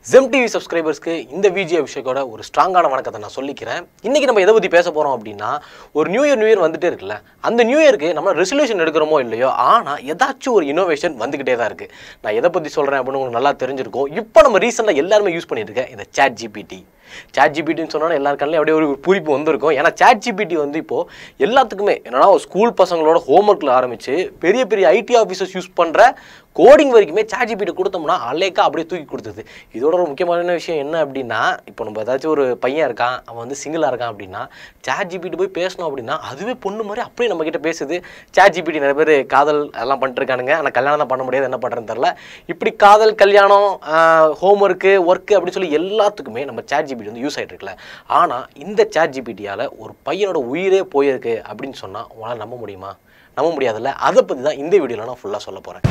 Zem TV சப்ஸ்கிரைபர்ஸ்க்கு இந்த விஜி அபிஷேகோட ஒரு ஸ்ட்ராங்கான வணக்கத்தை நான் சொல்லிக்கிறேன். இன்னைக்கு நம்ம எதை பத்தி பேச போறோம் அப்படின்னா, ஒரு நியூ இயர் வந்துட்டே இருக்குல்ல. அந்த நியூ இயருக்கு நம்ம ரெசல்யூஷன் எடுக்கிறோமோ இல்லையோ, ஆனா ஏதாச்சும் ஒரு இன்னோவேஷன் வந்துகிட்டே தான் இருக்கு. நான் எதை பத்தி சொல்றேன் அப்படின்னு உங்களுக்கு நல்லா தெரிஞ்சிருக்கும். இப்போ நம்ம ரீசெண்டா எல்லாரும் யூஸ் பண்ணிட்டு இருக்க இந்த ChatGPT. ChatGPTன்னு சொன்னா எல்லார் கண்ணிலும் அப்படியே ஒரு பூரிப்பு வந்திருக்கும். ஏன்னா ChatGPT வந்து இப்போ எல்லாத்துக்குமே என்னன்னா ஸ்கூல் பசங்களோட ஹோம்ஒர்க்ல ஆரம்பிச்சு பெரிய பெரிய ஐடி ஆஃபீஸர்ஸ் யூஸ் பண்ற கோடிங் வரைக்குமே ChatGPT கொடுத்தோம்னா அலேக்கா அப்படியே தூக்கி கொடுத்தது. இதோட ஒரு முக்கியமான விஷயம் என்ன அப்படின்னா, இப்போ நம்ம ஏதாச்சும் ஒரு பையன் இருக்கான், அவன் வந்து சிங்கிளாக இருக்கான் அப்படின்னா ChatGPT போய் பேசணும் அப்படின்னா அதுவே பொண்ணு மாதிரி அப்படியே நம்ம கிட்ட பேசுது. ChatGPT நிறைய பேர் காதல் எல்லாம் பண்ணிருக்கானுங்க. ஆனால் கல்யாணம் தான் பண்ண முடியாது, என்ன பண்ணுறதுன்னு தெரில. இப்படி காதல், கல்யாணம், ஹோம்ஒர்க்கு, ஒர்க்கு அப்படின்னு சொல்லி எல்லாத்துக்குமே நம்ம ChatGPT வந்து யூஸ் ஆகிட்டு இருக்குல்ல. ஆனால் இந்த ChatGPTயால் ஒரு பையனோட உயிரே போயிருக்கு அப்படின்னு சொன்னால் உங்களால் நம்ப முடியுமா? நம்ப முடியாதுல்ல. அதை பற்றி தான் இந்த வீடியோவில் நான் ஃபுல்லாக சொல்ல போகிறேன்.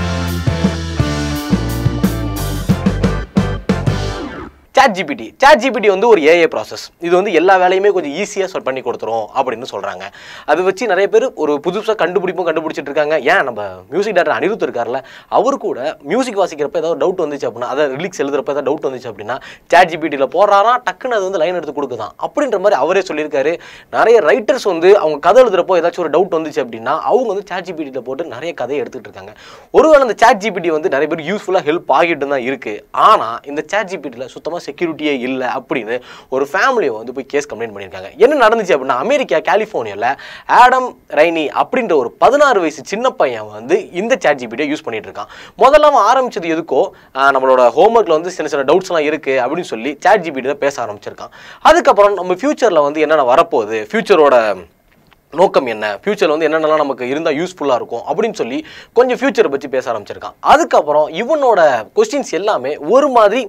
ChatGPT வந்து ஒரு AI ப்ராசஸ். இது வந்து எல்லா வேலையுமே கொஞ்சம் ஈஸியாக பண்ணி கொடுத்துரும் அப்படின்னு சொல்கிறாங்க. அதை வச்சு நிறைய பேர் ஒரு புதுசாக கண்டுபிடிச்சிட்டு இருக்காங்க. ஏன் நம்ம மியூசிக் டைரக்டர் அனிருத் இருக்கார்ல, அவர் கூட மியூசிக் வாசிக்கிறப்ப ஏதாவது டவுட் வந்துச்சு அப்படின்னா, அதை ரிலிக்ஸ் எழுதுறப்ப ஏதாவது டவுட் வந்துச்சு அப்படின்னா ChatGPTயில் போடுறாரா, டக்குன்னு அது வந்து லைன் எடுத்து கொடுக்குதான் அப்படின்ற மாதிரி அவரே சொல்லியிருக்காரு. நிறைய ரைட்டர்ஸ் வந்து அவங்க கதை எழுதுறப்போ ஏதாச்சும் ஒரு டவுட் வந்துச்சு அப்படின்னா அவங்க வந்து ChatGPTயில் போட்டு நிறைய கதையை எடுத்துகிட்டு இருக்காங்க. ஒருவேளை அந்த ChatGPT வந்து நிறைய பேர் யூஸ்ஃபுல்லாக ஹெல்ப் ஆகிட்டு தான் இருக்குது. ஆனால் இந்த ChatGPTயில் சுத்தமாக செக்யூரிட்டியே இல்லை அப்படின்னு ஒரு ஃபேமிலியை வந்து போய் கேஸ் கம்ப்ளைண்ட் பண்ணியிருக்காங்க. என்ன நடந்துச்சு அப்படின்னா, அமெரிக்கா கலிஃபோர்னியாவில் ஆடம் ரைனி அப்படின்ற ஒரு 16 வயசு சின்ன பையன் வந்து இந்த ChatGPT யூஸ் பண்ணிட்டு இருக்கான். முதல்ல அவன் ஆரம்பிச்சது எதுக்கோ, நம்மளோட ஹோம்ஒர்க்ல வந்து சின்ன சின்ன டவுட்ஸ்லாம் இருக்கு அப்படின்னு சொல்லி ChatGPT பேச ஆரம்பிச்சிருக்கான். அதுக்கப்புறம் நம்ம ஃபியூச்சர்ல வந்து என்னென்ன வரப்போகுது, ஃபியூச்சரோட நோக்கம் என்ன, ஃபியூச்சர் வந்து என்னென்னலாம் நமக்கு இருந்தால் யூஸ்ஃபுல்லாக இருக்கும் அப்படின்னு சொல்லி கொஞ்சம் ஃபியூச்சரை பற்றி பேச ஆரம்பிச்சிருக்கான். அதுக்கப்புறம் இவனோட கொஸ்டின்ஸ் எல்லாமே ஒரு மாதிரி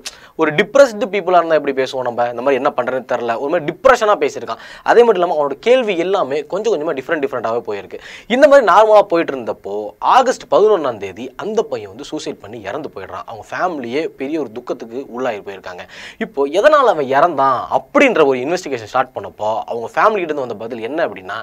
ஒரு டிப்ரெஸ்டு பீப்புளாக இருந்தால் எப்படி பேசுவோம், நம்ம இந்த மாதிரி என்ன பண்ணுறதுன்னு தெரில, ஒரு மாதிரி டிப்ரெஷனாக பேசியிருக்கான். அதே மட்டும் இல்லாமல் அவனோட கேள்வி எல்லாமே கொஞ்சம் கொஞ்சமாக டிஃப்ரெண்ட்டாகவே போயிருக்கு. இந்த மாதிரி நார்மலாக போயிட்டு இருந்தப்போ ஆகஸ்ட் 11ஆம் தேதி அந்த பையன் வந்து சூசைட் பண்ணி இறந்து போயிடுறான். அவங்க ஃபேமிலியே பெரிய ஒரு துக்கத்துக்கு உள்ளாகி போயிருக்காங்க. இப்போ எதனால் அவன் இறந்தான் அப்படின்ற ஒரு இன்வெஸ்டிகேஷன் ஸ்டார்ட் பண்ணப்போ அவங்க ஃபேமிலிகிட்ட வந்த பதில் என்ன அப்படின்னா,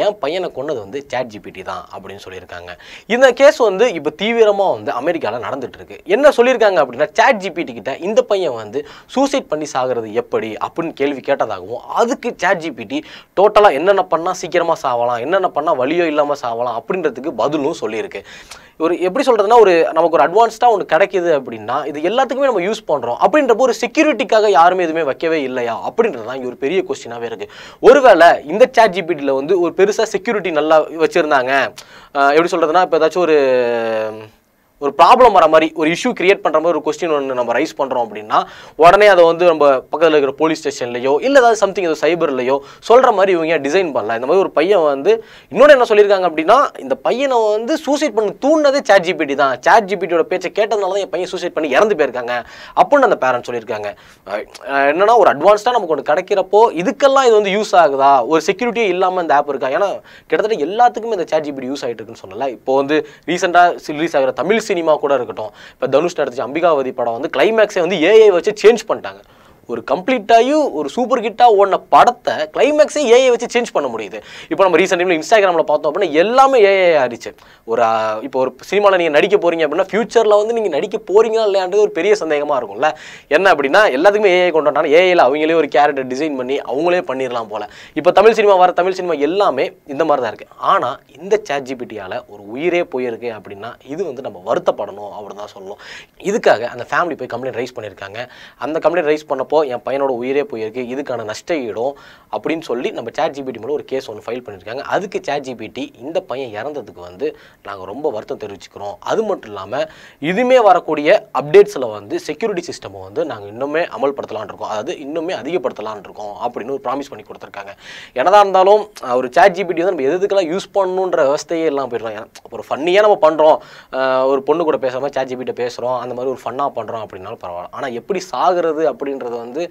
என் பையனை கொண்டது வந்து ChatGPT தான் அப்படின்னு சொல்லியிருக்காங்க. இந்த கேஸ் வந்து இப்போ தீவிரமாக வந்து அமெரிக்காவில் நடந்துட்டு இருக்கு. என்ன சொல்லியிருக்காங்க அப்படின்னா, ChatGPT கிட்ட இந்த பையன் வந்து சூசைட் பண்ணி சாகிறது எப்படி அப்படின்னு கேள்வி கேட்டதாகவும், அதுக்கு ChatGPT டோட்டலாக என்னென்ன பண்ணால் சீக்கிரமாக சாவலாம், என்னென்ன பண்ணால் வலியோ இல்லாமல் சாவலாம் அப்படின்றதுக்கு பதிலும் சொல்லியிருக்கு. ஒரு எப்படி சொல்கிறதுனா, ஒரு நமக்கு ஒரு அட்வான்ஸ்டாக ஒன்று கிடைக்கிது அப்படின்னா இது எல்லாத்துக்குமே நம்ம யூஸ் பண்ணுறோம் அப்படின்றப்போ ஒரு செக்யூரிட்டிக்காக யாருமே எதுவுமே வைக்கவே இல்லையா அப்படின்றது தான் இங்கே ஒரு பெரிய கொஸ்டினாகவே இருக்குது. ஒருவேளை இந்த ChatGPTயில் வந்து ஒரு பெருசாக செக்யூரிட்டி நல்லா வச்சுருந்தாங்க, எப்படி சொல்கிறதுனா, இப்போ ஏதாச்சும் ஒரு ப்ராப்ளம் வர மாதிரி ஒரு இஷ்யூ கிரியேட் பண்ணுற மாதிரி ஒரு கொஸ்டின் ஒன்று நம்ம ரைஸ் பண்ணுறோம் அப்படின்னா உடனே அதை வந்து நம்ம பக்கத்தில் இருக்கிற போலீஸ் ஸ்டேஷன்லையோ இல்லை ஏதாவது சம்திங் ஏதோ சைபர்லையோ சொல்கிற மாதிரி இவங்க டிசைன் பண்ணலாம். இந்த மாதிரி ஒரு பையன் வந்து இன்னொன்று என்ன சொல்லியிருக்காங்க அப்படின்னா, இந்த பையனை வந்து சூசைட் பண்ணி தூண்டினதே ChatGPT தான், ChatGPTயோட பேச்சை கேட்டதுனால தான் என் பையன் சூசைட் பண்ணி இறந்து போயிருக்காங்க அப்படின்னு அந்த பேரண்ட்ஸ் சொல்லியிருக்காங்க. என்னன்னா, ஒரு அட்வான்ஸ்டாக நமக்கு ஒன்று கிடைக்கிறப்போ இதுக்கெல்லாம் இது வந்து யூஸ் ஆகுதா, ஒரு செக்யூரிட்டியே இல்லாமல் இந்த ஆப் இருக்கா? ஏன்னா கிட்டத்தட்ட எல்லாத்துக்குமே இந்த ChatGPT யூஸ் ஆகிட்டு இருக்குன்னு சொல்லலை. இப்போ வந்து ரீசெண்டாக ரிலீஸ் ஆகிற தமிழ் சினிமா கூட இருக்கட்டும், இப்போ தனுஷ் நடிச்ச அம்பிகாவதி படம் வந்து கிளைமேக்ஸை வந்து AI வச்சு சேஞ்ச் பண்ணிட்டாங்க. ஒரு கம்ப்ளீட்டாகி ஒரு சூப்பர் ஹிட்டாக ஓடின படத்தை கிளைமேக்ஸே AI வச்சு சேஞ்ச் பண்ண முடியுது. இப்போ நம்ம ரீசெண்ட் டைமில் இன்ஸ்டாகிராமில் பார்த்தோம் அப்படின்னா எல்லாமே AI ஆயிடுச்சு. இப்போ ஒரு சினிமாவில் நீங்கள் நடிக்க போகிறீங்க அப்படின்னா ஃபியூச்சரில் வந்து நீங்கள் நடிக்க போகிறீங்களா இல்லையான்றது ஒரு பெரிய சந்தேகமாக இருக்கும்ல. என்ன அப்படின்னா எல்லாத்துக்குமே AI கொண்டு வந்தாங்க. AIயில் அவங்களே ஒரு கேரக்டர் டிசைன் பண்ணி அவங்களே பண்ணிடலாம் போல். இப்போ தமிழ் சினிமா எல்லாமே இந்த மாதிரி தான் இருக்குது. ஆனால் இந்த ChatGPTயால் ஒரு உயிரே போயிருக்கு அப்படின்னா இது வந்து நம்ம வருத்தப்படணும் அப்படின்னு தான் சொல்லணும். இதுக்காக அந்த ஃபேமிலி போய் கம்ப்ளைண்ட் ரைஸ் பண்ணியிருக்காங்க. அந்த கம்ப்ளைண்ட் ரைஸ் பண்ணப்போ என் பையனோட உயிரே போயிருக்கு, இதுக்கான நஷ்ட ஈடும் அப்படின்னு சொல்லி நம்ம ChatGPT மூலம் ஒரு கேஸ் ஒன்று ஃபைல் பண்ணியிருக்காங்க. அதுக்கு ChatGPT இந்த பையன் இறந்ததுக்கு வந்து நாங்கள் ரொம்ப வருத்தம் தெரிவிச்சுக்கிறோம், அது மட்டும் இல்லாமல் இதுவுமே வரக்கூடிய அப்டேட்ஸில் வந்து செக்யூரிட்டி சிஸ்டமை வந்து நாங்கள் இன்னுமே அமல்படுத்தலான் இருக்கோம், அதாவது இன்னுமே அதிகப்படுத்தலான் இருக்கோம் அப்படின்னு ஒரு ப்ராமிஸ் பண்ணி கொடுத்துருக்காங்க. என்னதான் இருந்தாலும் ஒரு ChatGPT வந்து நம்ம எதுக்கெல்லாம் யூஸ் பண்ணணுன்ற விவஸ்தையே எல்லாம் போயிடலாம். ஏன்னா ஒரு ஃபன்னியாக நம்ம பண்ணுறோம், ஒரு பொண்ணு கூட பேசாமல் ChatGPT பேசுகிறோம், அந்த மாதிரி ஒரு ஃபன்னாக பண்ணுறோம் அப்படின்னாலும் பரவாயில்ல. ஆனால் எப்படி சாகிறது அப்படின்றது வந்து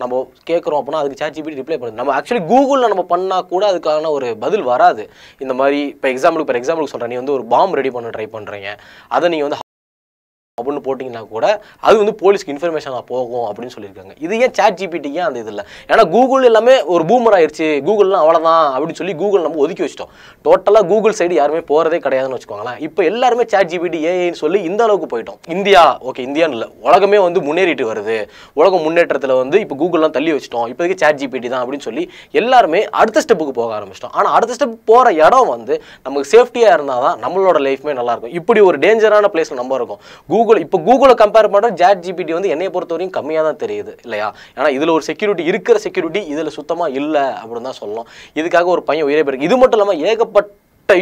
நம்ம கேட்குறோம் அப்படின்னா அதுக்கு ChatGPT ரிப்ளை பண்ணுது. நம்ம ஆக்சுவலி கூகுளில் நம்ம பண்ணால் கூட அதுக்கான ஒரு பதில் வராது. இந்த மாதிரி இப்போ எக்ஸாம்பிளுக்கு சொல்கிறேன், நீ வந்து ஒரு பாம் ரெடி பண்ண ட்ரை பண்ணுறீங்க, அதை நீங்கள் வந்து அப்படின்னு போட்டிங்கன்னா கூட அது வந்து போலீஸ்க்கு இன்ஃபர்மேஷனாக போகும் அப்படின்னு சொல்லியிருக்காங்க. இது ஏன் சாட் ஜிபிடி ஏன் அந்த இது இல்லை? ஏன்னா கூகுள் எல்லாமே ஒரு பூமர் ஆயிடுச்சு, கூகுள்லாம் அவ்வளோதான் அப்படின்னு சொல்லி கூகுள் நம்ம ஒதுக்கி வச்சிட்டோம். டோட்டலாக கூகுள் சைடு யாருமே போகிறதே கிடையாதுன்னு வச்சுக்கோங்களேன். இப்போ எல்லாருமே சாட் ஜிபிடி ஏஐன்னு சொல்லி இந்த அளவுக்கு போயிட்டோம். இந்தியா ஓகே, இந்தியான்னு இல்லை, உலகமே வந்து முன்னேறிட்டு வருது. உலக முன்னேற்றத்தில் வந்து இப்போ கூகுள்லாம் தள்ளி வச்சிட்டோம், இப்போதைக்கு சாட் ஜிபிடி தான் அப்படின்னு சொல்லி எல்லாருமே அடுத்த ஸ்டெப்புக்கு போக ஆரம்பிச்சிட்டோம். ஆனால் அடுத்த ஸ்டெப் போகிற இடம் வந்து நமக்கு சேஃப்டியாக இருந்தால் தான் நம்மளோட லைஃப்மே நல்லாயிருக்கும். இப்படி ஒரு டேஞ்சரான பிளேஸில் நம்ம இருக்கும். இப்போ கூகுளை கம்பேர் பண்ணுற சாட் ஜிபிடி வந்து என்னைய பொறுத்தவரையும் கம்மியாக தான் தெரியுது இல்லையா? ஏன்னா இதில் ஒரு செக்யூரிட்டி இருக்கிற செக்யூரிட்டி இதில் சுத்தமாக இல்லை அப்படின்னு தான் சொல்லணும். இதுக்காக ஒரு பையன் உயிரை போயிருக்கு. இது மட்டும் இல்லாமல் ஏகப்பட்ட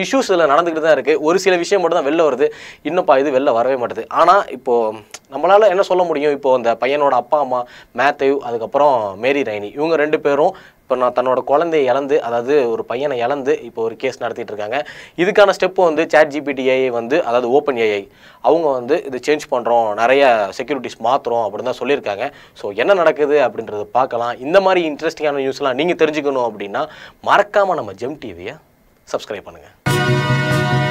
இஷ்யூஸ் இதில் நடந்துக்கிட்டு தான் இருக்குது. ஒரு சில விஷயம் மட்டும் தான் வெளில வருது, இன்னும்ப்பா இது வெளில வரவே மாட்டுது. ஆனால் இப்போது நம்மளால் என்ன சொல்ல முடியும்? இப்போது அந்த பையனோட அப்பா அம்மா மேத்யூ, அதுக்கப்புறம் மேரி ரைனி, இவங்க 2 பேரும் இப்போ நான் தன்னோட குழந்தையை இழந்து, அதாவது ஒரு பையனை இழந்து இப்போ ஒரு கேஸ் நடத்திட்டு இருக்காங்க. இதுக்கான ஸ்டெப்பு வந்து சாட் ஜிபிடி ஏஐ வந்து, அதாவது ஓப்பன் ஏஐ அவங்க வந்து இது சேஞ்ச் பண்ணுறோம், நிறைய செக்யூரிட்டிஸ் மாற்றுறோம் அப்படின்னு தான் சொல்லியிருக்காங்க. ஸோ என்ன நடக்குது அப்படின்றத பார்க்கலாம். இந்த மாதிரி இன்ட்ரெஸ்டிங்கான நியூஸ்லாம் நீங்கள் தெரிஞ்சுக்கணும் அப்படின்னா மறக்காமல் நம்ம ஜெம் டிவியை சப்ஸ்கிரைப் பண்ணுங்கள்.